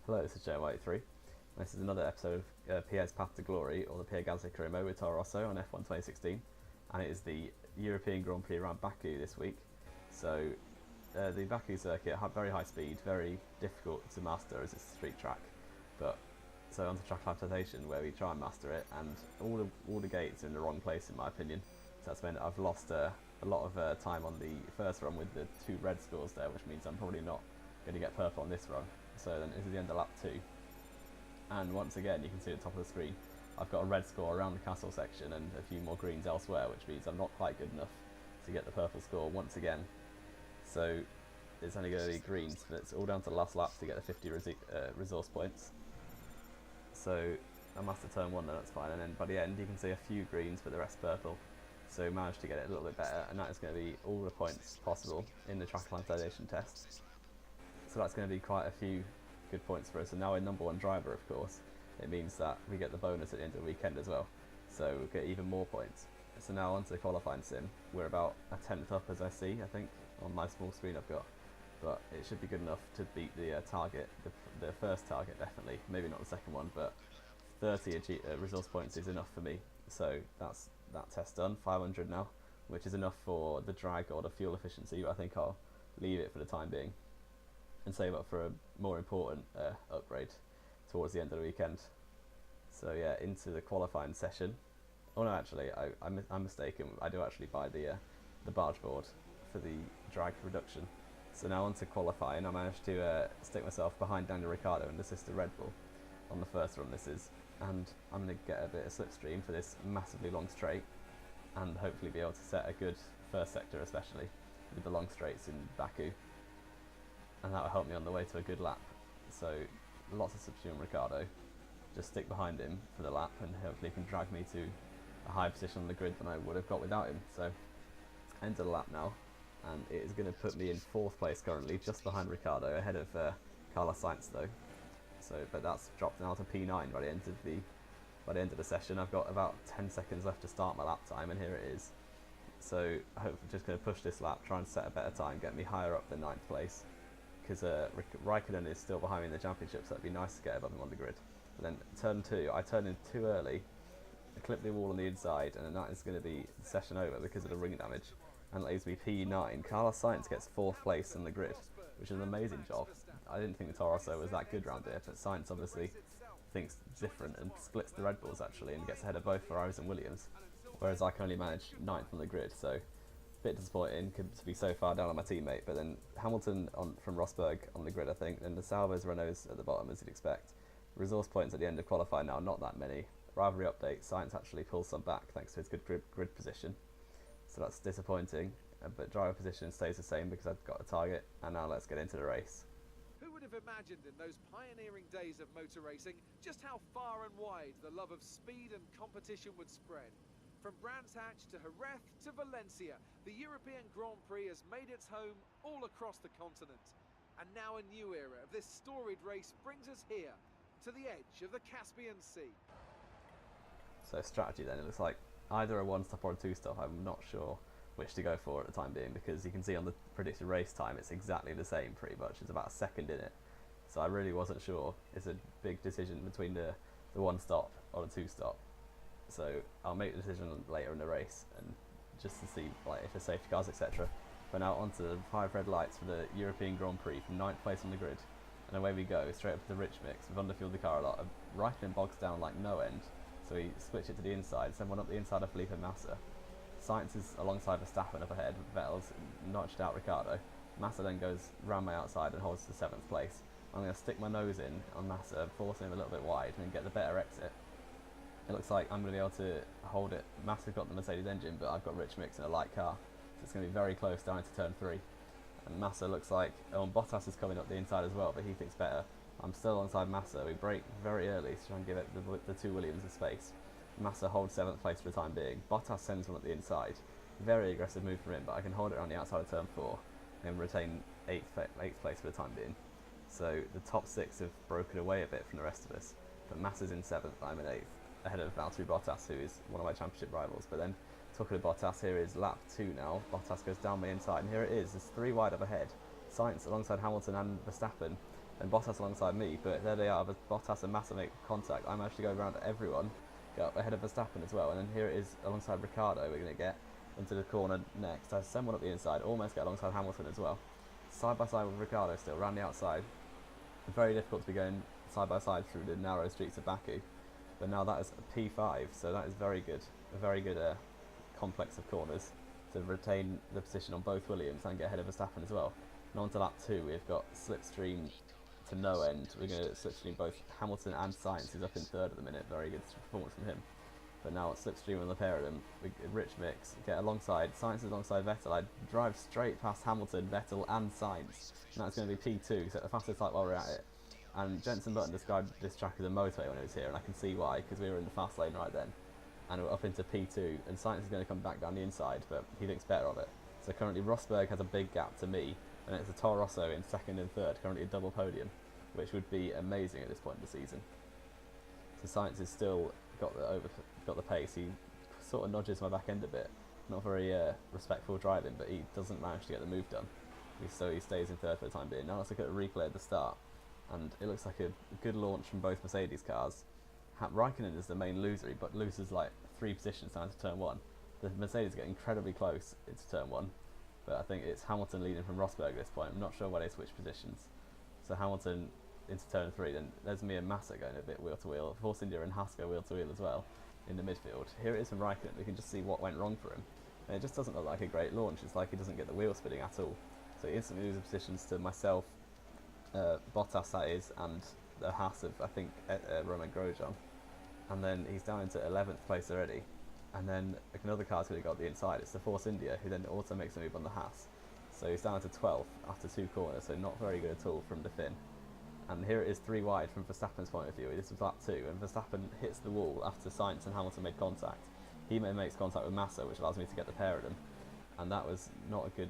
Hello, this is JY83. This is another episode of Pierre's Path to Glory, or the Pierre Gasly Career Mode with Torro Rosso on F1 2016, and it is the European Grand Prix around Baku this week. So the Baku circuit, very high speed, very difficult to master as it's a street track, but so onto track adaptation where we try and master it, and all the gates are in the wrong place in my opinion. So that's meant I've lost a lot of time on the first run with the 2 red scores there, which means I'm probably not going to get purple on this run. So then this is the end of lap 2, and once again you can see at the top of the screen I've got a red score around the castle section and a few more greens elsewhere, which means I'm not quite good enough to get the purple score once again. So it's only going to be greens, but it's all down to the last lap to get the 50 resource points. So I mastered turn 1 then, that's fine, and then by the end you can see a few greens but the rest purple. So managed to get it a little bit better, and that is going to be all the points possible in the track acclimatization test. So that's going to be quite a few good points for us, and now we're number 1 driver of course. It means that we get the bonus at the end of the weekend as well, so we'll get even more points. So now onto the qualifying sim. We're about a 10th up as I see, I think, on my small screen I've got. But it should be good enough to beat the target, the first target definitely, maybe not the second one, but 30 resource points is enough for me. So that's that test done, 500 now, which is enough for the drag or the fuel efficiency, but I think I'll leave it for the time being and save up for a more important upgrade towards the end of the weekend. So yeah, into the qualifying session. Oh no, actually, I'm mistaken. I do actually buy the barge board for the drag reduction. So now on to qualifying. I managed to stick myself behind Daniel Ricciardo and assist the Red Bull on the first run this is, and I'm going to get a bit of slipstream for this massively long straight and hopefully be able to set a good first sector, especially with the long straights in Baku, and that will help me on the way to a good lap. So lots of substitute on Ricciardo, just stick behind him for the lap and hopefully he can drag me to a higher position on the grid than I would have got without him. So end of the lap now, and it is going to put me in 4th place currently, just behind Ricciardo, ahead of Carlos Sainz though. So, but that's dropped now to P9 by the end of the session. I've got about 10 seconds left to start my lap time, and here it is. So hopefully just going to push this lap, try and set a better time, get me higher up than 9th place, because Raikkonen is still behind me in the championship, so it'd be nice to get above him on the grid. But then turn 2, I turned in too early, I clipped the wall on the inside, and then that is going to be the session over because of the ring damage, and it leaves me P9. Carlos Sainz gets 4th place on the grid, which is an amazing job. I didn't think the Torro Rosso was that good round here, but Sainz obviously thinks different and splits the Red Bulls actually and gets ahead of both Ferraris and Williams, whereas I can only manage 9th on the grid, so a bit disappointing to be so far down on my teammate. But then Hamilton from Rosberg on the grid I think, and the Salvos Renaults at the bottom as you'd expect. Resource points at the end of qualifying now, not that many. Rivalry update, Sainz actually pulls some back thanks to his good grid position, so that's disappointing, but driver position stays the same because I've got a target. And now let's get into the race. Who would have imagined in those pioneering days of motor racing just how far and wide the love of speed and competition would spread? From Brands Hatch to Jerez to Valencia, the European Grand Prix has made its home all across the continent. And now a new era of this storied race brings us here, to the edge of the Caspian Sea. So strategy then, it looks like either a 1-stop or a 2-stop. I'm not sure which to go for at the time being, because you can see on the predicted race time it's exactly the same pretty much. It's about a second in it, so I really wasn't sure. It's a big decision between the 1-stop or the 2-stop, so I'll make the decision later in the race and just to see like if there's safety cars etc. But now onto the 5 red lights for the European Grand Prix from 9th place on the grid, and away we go straight up to the rich mix. We've underfueled the car a lot. Raikkonen bogs down like no end, so he splits it to the inside, send one up the inside of Felipe Massa. Sainz is alongside Verstappen up ahead, Vettel's notched out Ricciardo. Massa then goes round my outside and holds the 7th place. I'm going to stick my nose in on Massa, forcing him a little bit wide and get the better exit. It looks like I'm going to be able to hold it. Massa's got the Mercedes engine, but I've got Rich Mix in a light car, so it's going to be very close down into turn 3. And Massa looks like, Bottas is coming up the inside as well, but he thinks better. I'm still alongside Massa. We brake very early to try and give it the 2 Williams a space. Massa holds 7th place for the time being. Bottas sends one up the inside. Very aggressive move from him, but I can hold it around the outside of turn 4 and retain 8th place for the time being. So the top 6 have broken away a bit from the rest of us, but Massa's in 7th, I'm in 8th, ahead of Valtteri Bottas, who is one of my championship rivals. But then, talking to Bottas, here is lap 2 now. Bottas goes down my inside, and here it is. There's 3 wide up ahead. Sainz alongside Hamilton and Verstappen and Bottas alongside me, but there they are, Bottas and Massa make contact. I managed to go around everyone, get up ahead of Verstappen as well, and then here it is alongside Ricciardo. We're going to get into the corner next. I send one up the inside, almost get alongside Hamilton as well. Side by side with Ricciardo still, around the outside. Very difficult to be going side by side through the narrow streets of Baku, but now that is a P5, so that is very good. A very good complex of corners to retain the position on both Williams and get ahead of Verstappen as well. And on to lap 2, we've got slipstream to no end. We're going to slipstream both Hamilton and Sainz, who's up in 3rd at the minute. Very good performance from him. But now it's slipstream on the pair of them. Rich mix, get alongside. Sainz is alongside Vettel. I drive straight past Hamilton, Vettel and Sainz. And that's going to be P2, so the fastest lap while we're at it. And Jenson Button described this track as a motorway when it was here, and I can see why, because we were in the fast lane right then. And we're up into P2, and Sainz is going to come back down the inside, but he thinks better of it. So currently Rosberg has a big gap to me, and it's a Torro Rosso in 2nd and 3rd, currently a double podium, which would be amazing at this point in the season. So Sainz has still got the pace. He sort of nudges my back end a bit. Not very respectful driving, but he doesn't manage to get the move done. So he stays in 3rd for the time being. Now let's look at a replay at the start, and it looks like a good launch from both Mercedes cars. Raikkonen is the main loser, but loses like 3 positions down to turn 1. The Mercedes get incredibly close into turn 1, but I think it's Hamilton leading from Rosberg at this point. I'm not sure where they switch positions. So Hamilton into turn 3, then there's me and Massa going a bit wheel to wheel. Force India and Haas go wheel to wheel as well in the midfield. Here it is from Raikkonen. We can just see what went wrong for him. And it just doesn't look like a great launch. It's like he doesn't get the wheel spinning at all. So he instantly loses positions to myself, Bottas that is, and the Haas of, I think, Romain Grosjean. And then he's down into 11th place already. And then another car's going to go up the inside. It's the Force India, who then also makes a move on the Haas. So he's down to 12th after 2 corners, so not very good at all from the Finn. And here it is 3 wide from Verstappen's point of view. This was lap 2, and Verstappen hits the wall after Sainz and Hamilton made contact. He makes contact with Massa, which allows me to get the pair of them. And that was not a good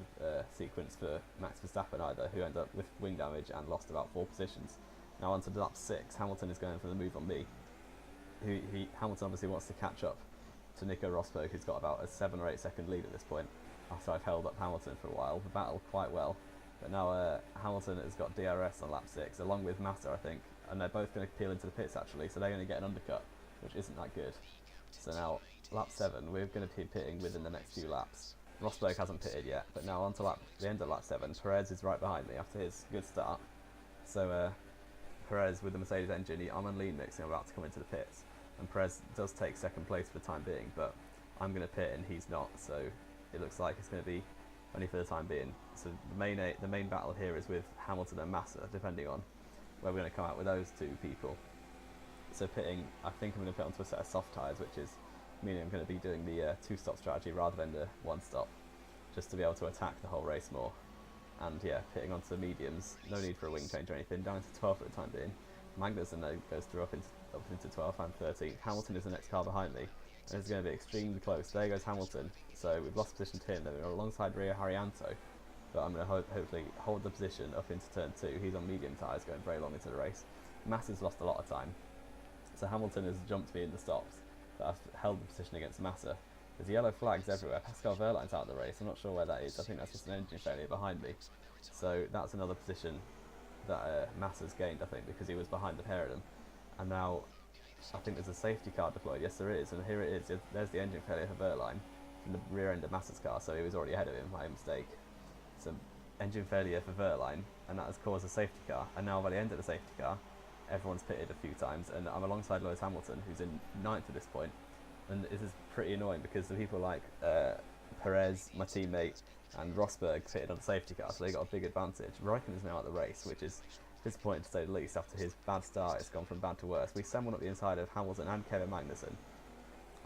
sequence for Max Verstappen either, who ended up with wing damage and lost about 4 positions. Now on to lap 6, Hamilton is going for the move on me. Hamilton obviously wants to catch up to Nico Rosberg, who's got about a 7 or 8 second lead at this point, after I've held up Hamilton for a while. We battled quite well, but now Hamilton has got DRS on lap 6, along with Massa, I think, and they're both going to peel into the pits actually, so they're going to get an undercut, which isn't that good. So now, lap 7, we're going to be pitting within the next few laps. Rosberg hasn't pitted yet, but now on to the end of lap 7, Perez is right behind me after his good start. So Perez with the Mercedes engine, I'm on lean mix and I'm about to come into the pits. And Perez does take 2nd place for the time being, but I'm going to pit and he's not, so it looks like it's going to be only for the time being. So the main battle here is with Hamilton and Massa, depending on where we're going to come out with those 2 people. So pitting, I think I'm going to pit onto a set of soft tyres, which is meaning I'm going to be doing the 2-stop strategy rather than the 1-stop, just to be able to attack the whole race more. And yeah, pitting onto the mediums, no need for a wing change or anything, down to 12 for the time being. Magnussen goes through up into 12th and 13th. Hamilton is the next car behind me, and it's going to be extremely close. There goes Hamilton, so we've lost position to him. Then we're alongside Rio Haryanto, but I'm going to hopefully hold the position up into turn 2. He's on medium tyres going very long into the race. Massa's lost a lot of time, so Hamilton has jumped me in the stops, but I've held the position against Massa. There's yellow flags everywhere. Pascal Wehrlein's out of the race. I'm not sure where that is. I think that's just an engine failure behind me. So that's another position that Massa's gained, I think, because he was behind the pair of them. And now I think there's a safety car deployed. Yes, there is. And here it is. There's the engine failure for Wehrlein from the rear end of Massa's car. So he was already ahead of him. My mistake. So engine failure for Wehrlein, and that has caused a safety car. And now by the end of the safety car, everyone's pitted a few times, and I'm alongside Lewis Hamilton, who's in 9th at this point. And this is pretty annoying because the people like Perez, my teammate, and Rosberg pitted on the safety car, so they got a big advantage. Raikkonen is now at the race, which is disappointing to say the least. After his bad start, it's gone from bad to worse. We sent one up the inside of Hamilton and Kevin Magnussen,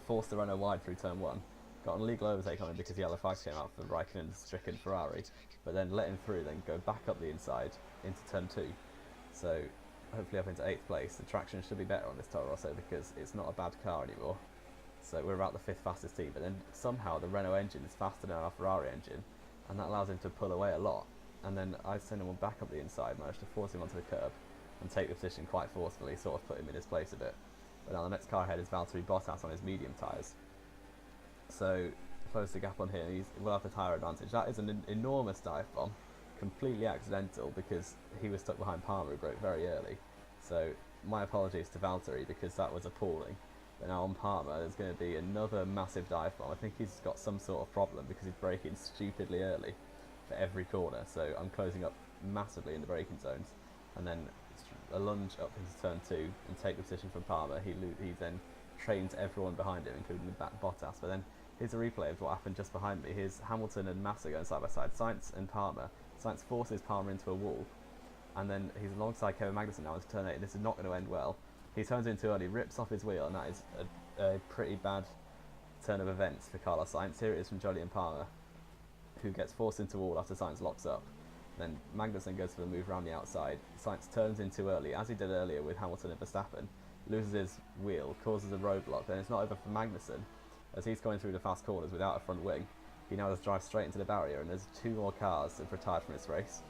forced the Renault wide through turn 1, got an illegal overtake on him because yellow flags came out for Raikkonen's stricken Ferrari, but then let him through, then go back up the inside into turn 2. So hopefully up into 8th place. The traction should be better on this Torro Rosso because it's not a bad car anymore. So we're about the 5th fastest team, but then somehow the Renault engine is faster than our Ferrari engine, and that allows him to pull away a lot. And then I send him back up the inside, managed to force him onto the curb and take the position quite forcefully, sort of put him in his place a bit. But now the next car ahead is Valtteri Bottas on his medium tyres. So close the gap on here, we'll have the tyre advantage. That is an enormous dive bomb completely accidental because he was stuck behind Palmer, who broke very early. So my apologies to Valtteri because that was appalling. But now on Palmer, there's going to be another massive dive bomb. I think he's got some sort of problem because he's braking stupidly early for every corner. So I'm closing up massively in the braking zones, and then a lunge up into turn 2 and take the position from Palmer. He then trains everyone behind him, including the Bottas. But then here's a replay of what happened just behind me. Here's Hamilton and Massa going side by side. Sainz and Palmer. Sainz forces Palmer into a wall, and then he's alongside Kevin Magnussen now into turn 8. This is not going to end well. He turns in too early, rips off his wheel, and that is a pretty bad turn of events for Carlos Sainz. Here it is from Jolyon Palmer, who gets forced into a wall after Sainz locks up. Then Magnussen goes for the move around the outside. Sainz turns in too early, as he did earlier with Hamilton and Verstappen, loses his wheel, causes a roadblock. Then it's not over for Magnussen, as he's going through the fast corners without a front wing. He now just drives straight into the barrier, and there's 2 more cars that have retired from this race.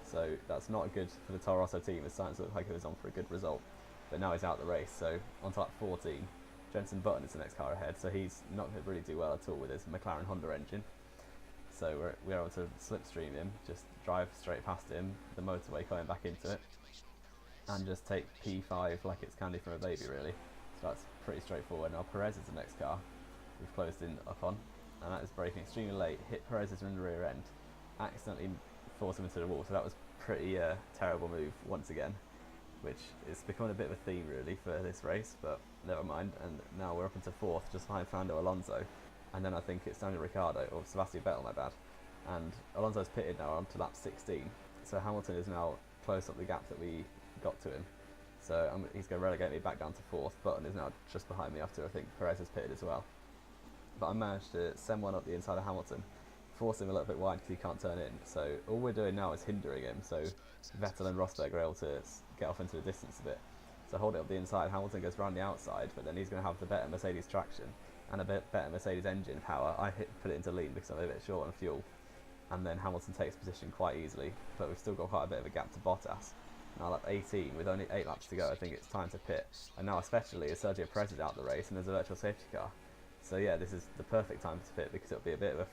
So that's not good for the Torro Rosso team, as Sainz looked like he was on for a good result. But now he's out of the race, so on to lap 14. Jenson Button is the next car ahead, so he's not going to really do well at all with his McLaren Honda engine. So we're able to slipstream him, just drive straight past him, the motorway coming back into it, and just take P5 like it's candy from a baby, really. So that's pretty straightforward. Now Perez is the next car we've closed in up on, and that is braking extremely late, hit Perez's in the rear end, accidentally forced him into the wall. So that was pretty terrible move once again, which is becoming a bit of a theme really for this race, but never mind. And now we're up into 4th, just behind Fernando Alonso. And then I think it's Daniel Ricciardo, or Sebastian Vettel, my bad. And Alonso's pitted now on to lap 16. So Hamilton is now close up the gap that we got to him. So he's going to relegate me back down to 4th. Button is now just behind me after I think Perez has pitted as well. But I managed to send one up the inside of Hamilton, force him a little bit wide because he can't turn in. So all we're doing now is hindering him. So Vettel and Rosberg are able to get off into the distance a bit. So hold it up the inside, Hamilton goes round the outside, but then he's going to have the better Mercedes traction and a bit better Mercedes engine power. I put it into lean because I'm a bit short on fuel, and then Hamilton takes position quite easily, but we've still got quite a bit of a gap to Bottas. Now lap 18, with only 8 laps to go, I think it's time to pit, and now especially as Sergio Perez is out of the race and there's a virtual safety car. So yeah, this is the perfect time to pit because it'll be a bit of a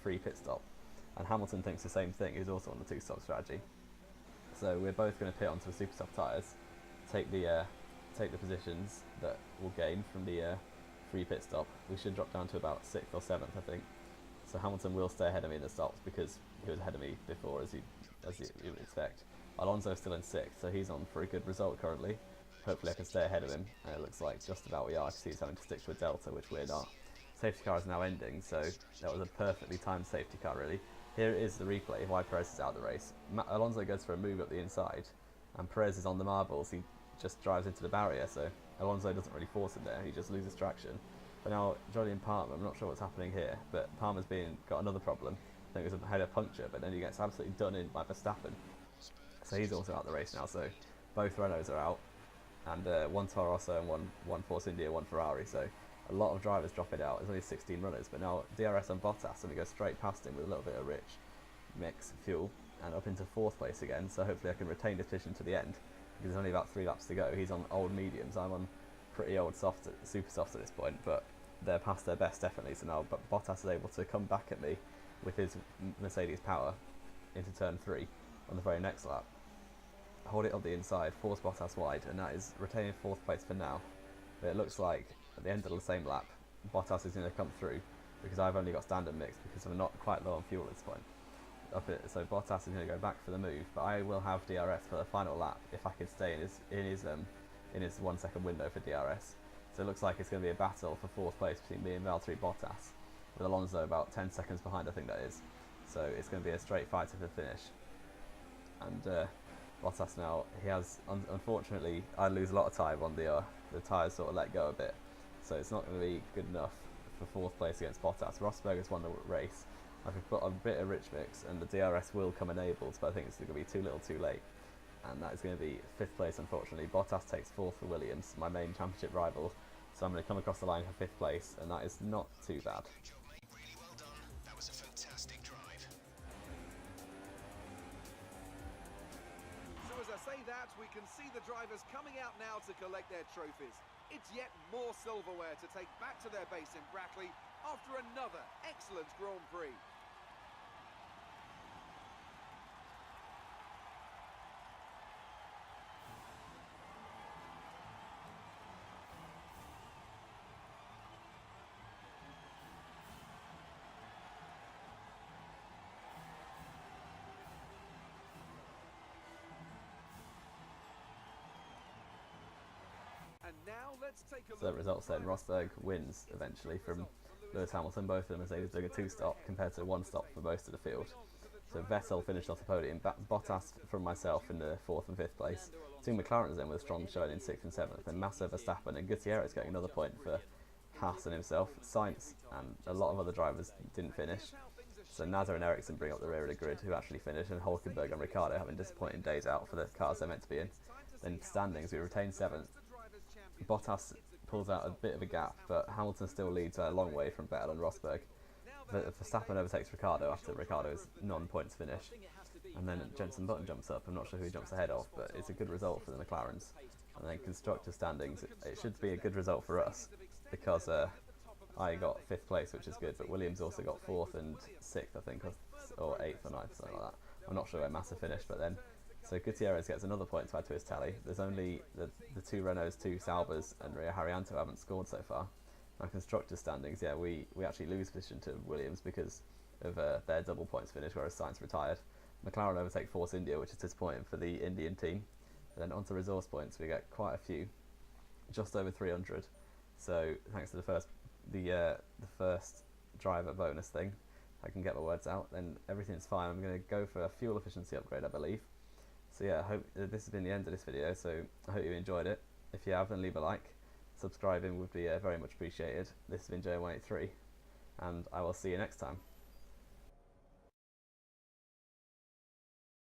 free pit stop, and Hamilton thinks the same thing. He's also on the 2-stop strategy. So we're both going to pit onto the super soft tyres, take the positions that we'll gain from the free pit stop. We should drop down to about 6th or 7th, I think. So Hamilton will stay ahead of me in the stops because he was ahead of me before, as you would expect. Alonso's still in 6th, so he's on for a good result currently. Hopefully I can stay ahead of him, and it looks like just about we are because he's having to stick to a delta, which we're not. Safety car is now ending, so that was a perfectly timed safety car, really. Here is the replay of why Perez is out of the race. Alonso goes for a move up the inside, and Perez is on the marbles. He just drives into the barrier, so Alonso doesn't really force him there, he just loses traction. But now Jolyon Palmer, I'm not sure what's happening here, but Palmer's got another problem. I think it was a header puncture, but then he gets absolutely done in by Verstappen. So he's also out of the race now, so both Renaults are out, and one Torro Rosso and one Force India, one Ferrari, so a lot of drivers dropping out. There's only 16 runners, but now DRS on Bottas, and we go straight past him with a little bit of rich mix fuel, and up into 4th place again, so hopefully I can retain this position to the end. Because there's only about 3 laps to go. He's on old mediums, I'm on pretty old super softs at this point, but they're past their best definitely. So now Bottas is able to come back at me with his Mercedes power into turn 3 on the very next lap. Hold it up the inside, force Bottas wide, and that is retaining 4th place for now. But it looks like at the end of the same lap, Bottas is going to come through because I've only got standard mix because I'm not quite low on fuel at this point. So Bottas is going to go back for the move, but I will have DRS for the final lap if I can stay in his 1 second window for DRS. So it looks like it's going to be a battle for 4th place between me and Valtteri Bottas, with Alonso about 10 seconds behind, I think that is. So it's going to be a straight fight to the finish. And Bottas now, he has, unfortunately, I lose a lot of time on the tyres sort of let go a bit, so it's not going to be good enough for 4th place against Bottas. Rosberg has won the race. I could put a bit of rich mix and the DRS will come enabled, but I think it's going to be too little too late. And that is going to be 5th place, unfortunately. Bottas takes 4th for Williams, my main championship rival. So I'm going to come across the line for 5th place, and that is not too bad. Really well done. That was a fantastic drive. So as I say that, we can see the drivers coming out now to collect their trophies. It's yet more silverware to take back to their base in Brackley after another excellent Grand Prix. Now let's take a So the look. results then, Rosberg wins eventually from Lewis Hamilton, both of them Mercedes doing a 2-stop compared to 1-stop for most of the field. So Vettel finished off the podium, Bottas from myself in the 4th and 5th place, 2 McLarens then with a strong showing in 6th and 7th, and Massa, Verstappen and Gutierrez getting another point for Haas and himself. Sainz and a lot of other drivers didn't finish, so Nasser and Ericsson bring up the rear of the grid who actually finished, and Hulkenberg and Ricciardo having disappointing days out for the cars they're meant to be in. Then standings, we retain 7th. Bottas pulls out a bit of a gap, but Hamilton still leads a long way from Vettel and Rosberg. Verstappen overtakes Ricciardo after Ricciardo's non-points finish, and then Jenson Button jumps up. I'm not sure who he jumps ahead of, but it's a good result for the McLarens. And then constructor standings, it should be a good result for us, because I got 5th place, which is good, but Williams also got 4th and 6th, I think, or 8th or 9th, something like that. I'm not sure where Massa finished, but then so Gutierrez gets another point to add to his tally. There's only the 2 Renaults, 2 Saubers and Ria Haryanto haven't scored so far. Now constructor standings, yeah, we actually lose position to Williams because of their double points finish, whereas Sainz retired. McLaren overtake Force India, which is disappointing for the Indian team. And then onto resource points, we get quite a few, just over 300. So thanks to the first driver bonus thing, I can get my words out, then everything's fine. I'm going to go for a fuel efficiency upgrade, I believe. So yeah, I hope this has been the end of this video, so I hope you enjoyed it. If you have, then leave a like. Subscribing would be very much appreciated. This has been J183, and I will see you next time.